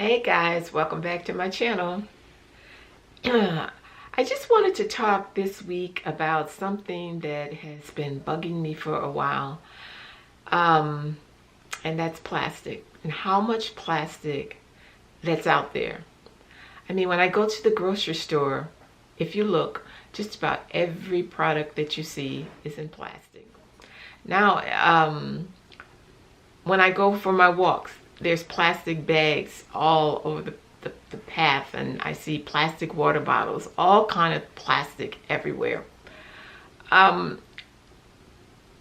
Hey guys, welcome back to my channel. I just wanted to talk this week about something that has been bugging me for a while, um, and that's plastic and how much plastic that's out there. I mean, when I go to the grocery store, if you look, just about every product that you see is in plastic. Now, when I go for my walks, there's plastic bags all over the path, and I see plastic water bottles, all kind of plastic everywhere. Um,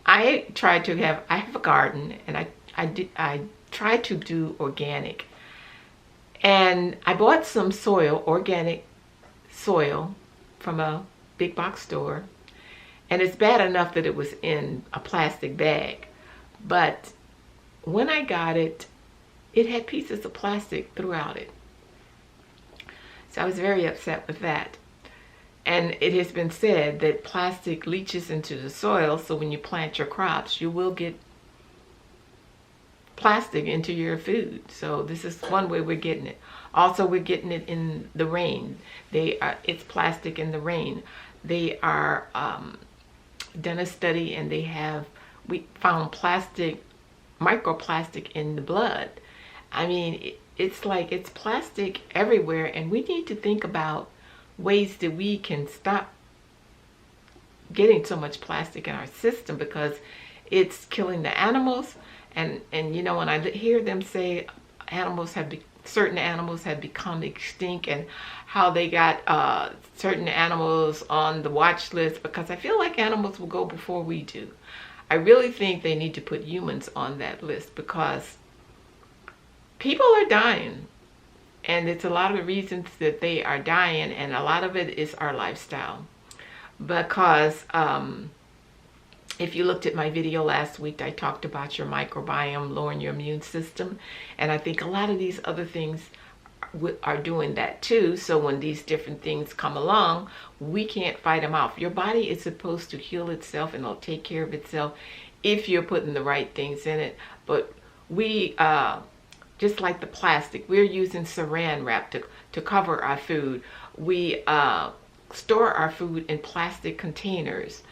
I have a garden, and I try to do organic. And I bought some soil, organic soil, from a big box store. And it's bad enough that it was in a plastic bag. But when I got it, it had pieces of plastic throughout it. So I was very upset with that. And it has been said that plastic leaches into the soil, so when you plant your crops, you will get plastic into your food. So this is one way we're getting it. Also, we're getting it in the rain. It's plastic in the rain. They are done a study, and we found microplastic in the blood. I mean, it's like it's plastic everywhere, and we need to think about ways that we can stop getting so much plastic in our system, because it's killing the animals. And you know, when I hear them say certain animals have become extinct, and how they got certain animals on the watch list, because I feel like animals will go before we do. I really think they need to put humans on that list, because people are dying, and it's a lot of the reasons that they are dying, and a lot of it is our lifestyle. Because if you looked at my video last week, I talked about your microbiome, lowering your immune system, and I think a lot of these other things are doing that too. So when these different things come along, we can't fight them off. Your body is supposed to heal itself, and it'll take care of itself if you're putting the right things in it. But we just like the plastic, we're using saran wrap to cover our food. We store our food in plastic containers.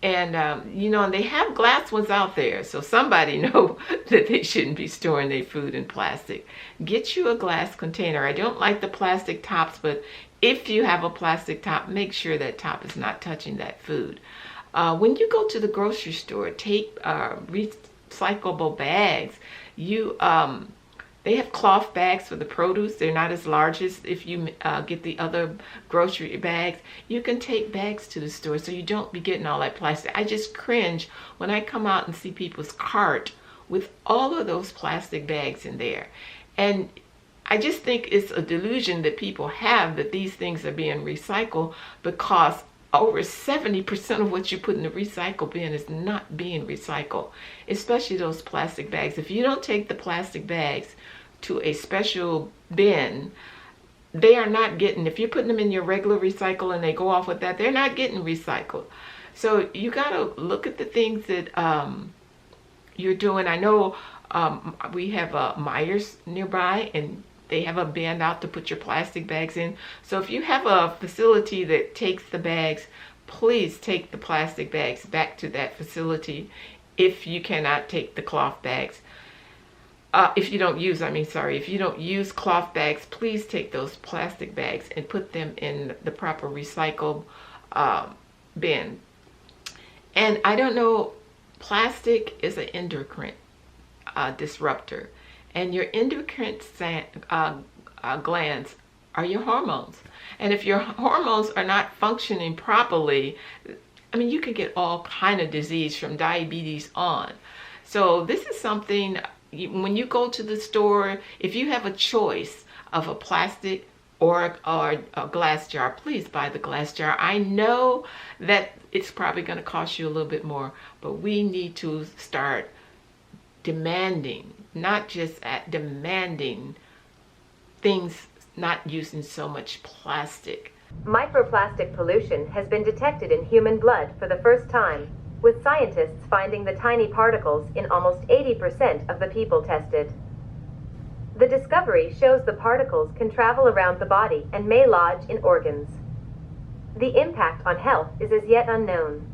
And you know, and they have glass ones out there, so somebody know that they shouldn't be storing their food in plastic. Get you a glass container. I don't like the plastic tops, but if you have a plastic top, make sure that top is not touching that food. When you go to the grocery store, take recyclable bags. They have cloth bags for the produce. They're not as large as if you get the other grocery bags. You can take bags to the store, so you don't be getting all that plastic. I just cringe when I come out and see people's cart with all of those plastic bags in there. And I just think it's a delusion that people have that these things are being recycled, because over 70% of what you put in the recycle bin is not being recycled, especially those plastic bags. If you don't take the plastic bags to a special bin, they are not getting, if you're putting them in your regular recycle and they go off with that, they're not getting recycled. So you got to look at the things that you're doing. I know we have a Myers nearby, and they have a bin out to put your plastic bags in. So if you have a facility that takes the bags, please take the plastic bags back to that facility if you cannot take the cloth bags. If you don't use cloth bags, please take those plastic bags and put them in the proper recycle bin. And I don't know, plastic is an endocrine disruptor. And your endocrine glands are your hormones. And if your hormones are not functioning properly, I mean, you can get all kind of disease from diabetes on. So this is something, when you go to the store, if you have a choice of a plastic or a glass jar, please buy the glass jar. I know that it's probably going to cost you a little bit more, but we need to start demanding, not just demanding things, not using so much plastic. Microplastic pollution has been detected in human blood for the first time, with scientists finding the tiny particles in almost 80% of the people tested. The discovery shows the particles can travel around the body and may lodge in organs. The impact on health is as yet unknown.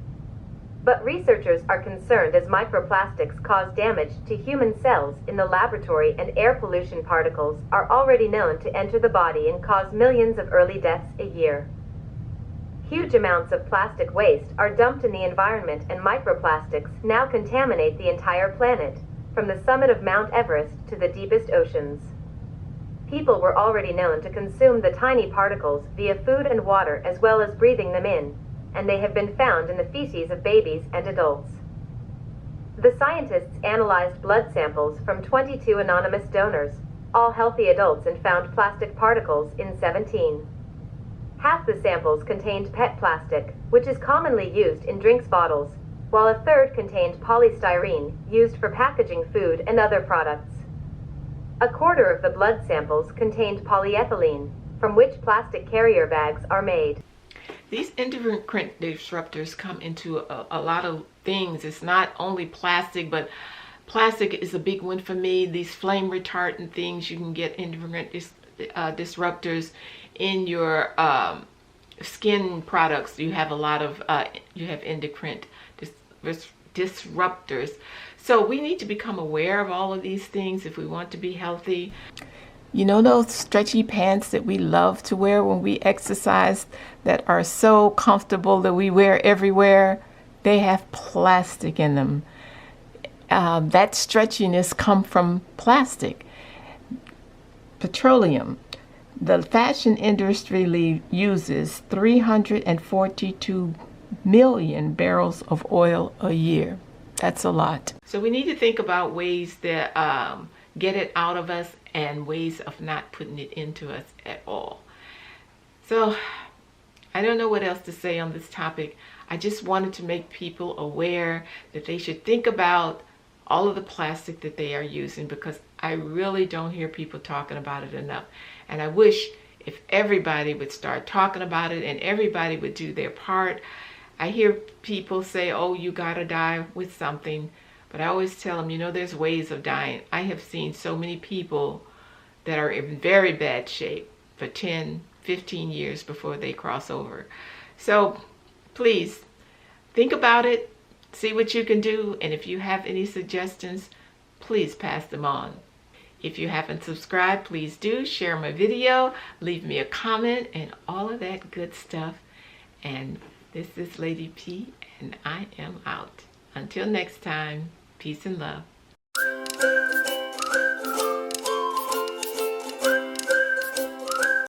But researchers are concerned as microplastics cause damage to human cells in the laboratory, and air pollution particles are already known to enter the body and cause millions of early deaths a year. Huge amounts of plastic waste are dumped in the environment, and microplastics now contaminate the entire planet, from the summit of Mount Everest to the deepest oceans. People were already known to consume the tiny particles via food and water as well as breathing them in, and they have been found in the feces of babies and adults. The scientists analyzed blood samples from 22 anonymous donors, all healthy adults, and found plastic particles in 17. Half the samples contained PET plastic, which is commonly used in drinks bottles, while a third contained polystyrene, used for packaging food and other products. A quarter of the blood samples contained polyethylene, from which plastic carrier bags are made. These endocrine disruptors come into a lot of things. It's not only plastic, but plastic is a big one for me. These flame retardant things, you can get endocrine disruptors in your skin products. You have a lot of you have endocrine disruptors. So we need to become aware of all of these things if we want to be healthy. You know those stretchy pants that we love to wear when we exercise, that are so comfortable that we wear everywhere? They have plastic in them. That stretchiness comes from plastic. Petroleum. The fashion industry uses 342 million barrels of oil a year. That's a lot. So we need to think about ways that get it out of us and ways of not putting it into us at all. So I don't know what else to say on this topic. I just wanted to make people aware that they should think about all of the plastic that they are using, because I really don't hear people talking about it enough. And I wish if everybody would start talking about it and everybody would do their part. I hear people say, oh, you gotta die with something. But I always tell them, you know, there's ways of dying. I have seen so many people that are in very bad shape for 10, 15 years before they cross over. So please think about it, see what you can do, and if you have any suggestions, please pass them on. If you haven't subscribed, please do. Share my video, leave me a comment, and all of that good stuff. And this is Lady P, and I am out. Until next time, peace and love.